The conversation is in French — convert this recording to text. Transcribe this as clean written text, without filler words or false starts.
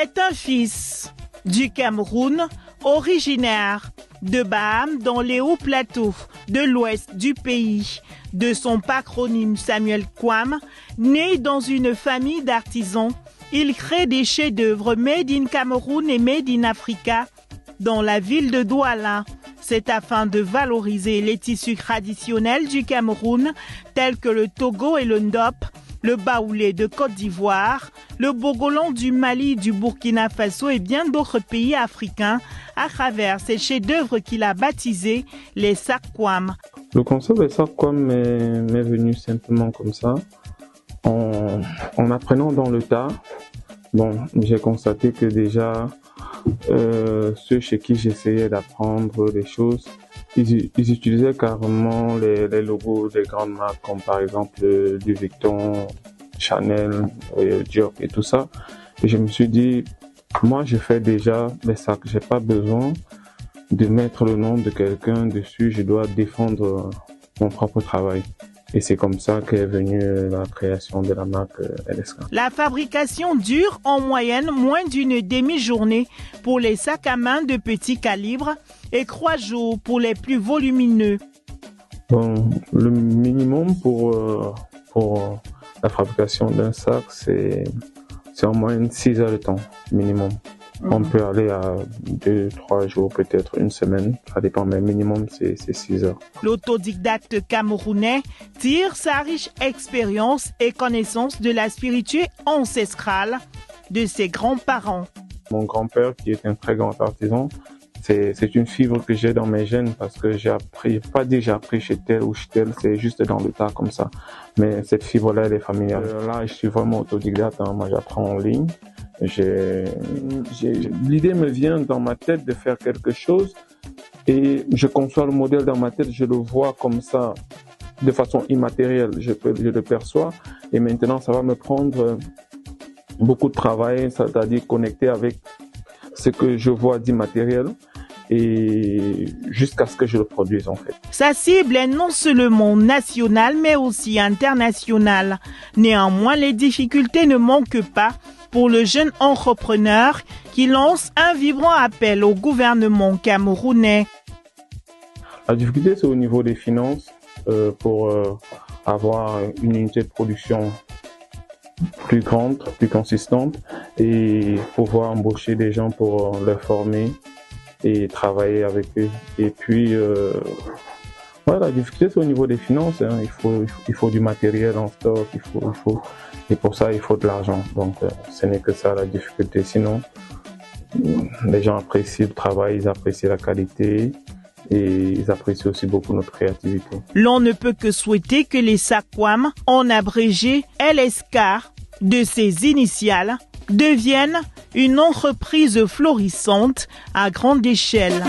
C'est un fils du Cameroun, originaire de Baham dans les hauts plateaux de l'ouest du pays, de son patronyme Samuel Kwam, né dans une famille d'artisans. Il crée des chefs-d'œuvre made in Cameroun et made in Africa dans la ville de Douala. C'est afin de valoriser les tissus traditionnels du Cameroun, tels que le Togo et le Ndop, le baoulé de Côte d'Ivoire, le bogolan du Mali, du Burkina Faso et bien d'autres pays africains, à travers ces chefs-d'œuvre qu'il a baptisés les Sakwam. Le concept des Sakwam m'est venu simplement comme ça, en apprenant dans le tas. Bon, j'ai constaté que déjà, ceux chez qui j'essayais d'apprendre des choses, ils utilisaient carrément les logos des grandes marques comme par exemple Louis Vuitton, Chanel, Dior et tout ça. Et je me suis dit, moi je fais déjà les sacs, j'ai pas besoin de mettre le nom de quelqu'un dessus, je dois défendre mon propre travail. Et c'est comme ça qu'est venue la création de la marque LSK. La fabrication dure en moyenne moins d'une demi-journée pour les sacs à main de petit calibre et 3 jours pour les plus volumineux. Bon, le minimum pour la fabrication d'un sac, c'est en moyenne 6 heures de temps, minimum. On peut aller à 2-3 jours, peut-être une semaine, ça dépend, mais minimum c'est 6 heures. L'autodidacte camerounais tire sa riche expérience et connaissance de la spiritualité ancestrale de ses grands-parents. Mon grand-père, qui est un très grand artisan, c'est une fibre que j'ai dans mes gènes parce que j'ai appris chez tel ou chez tel, c'est juste dans le tas comme ça. Mais cette fibre-là, elle est familiale. Là, je suis vraiment autodidacte, hein. Moi j'apprends en ligne. L'idée me vient dans ma tête de faire quelque chose et je conçois le modèle dans ma tête, je le vois comme ça, de façon immatérielle, je le perçois et maintenant ça va me prendre beaucoup de travail, c'est-à-dire connecter avec ce que je vois d'immatériel et jusqu'à ce que je le produise en fait. Sa cible est non seulement nationale mais aussi internationale. Néanmoins, les difficultés ne manquent pas pour le jeune entrepreneur qui lance un vibrant appel au gouvernement camerounais. La difficulté, c'est au niveau des finances pour avoir une unité de production plus grande, plus consistante et pouvoir embaucher des gens pour les former et travailler avec eux. Et puis, la difficulté, c'est au niveau des finances. Hein. Il faut du matériel en stock, et pour ça, il faut de l'argent. Donc, ce n'est que ça la difficulté. Sinon, les gens apprécient le travail, ils apprécient la qualité et ils apprécient aussi beaucoup notre créativité. L'on ne peut que souhaiter que les Sakwam, en abrégé LSK, de ses initiales, deviennent une entreprise florissante à grande échelle.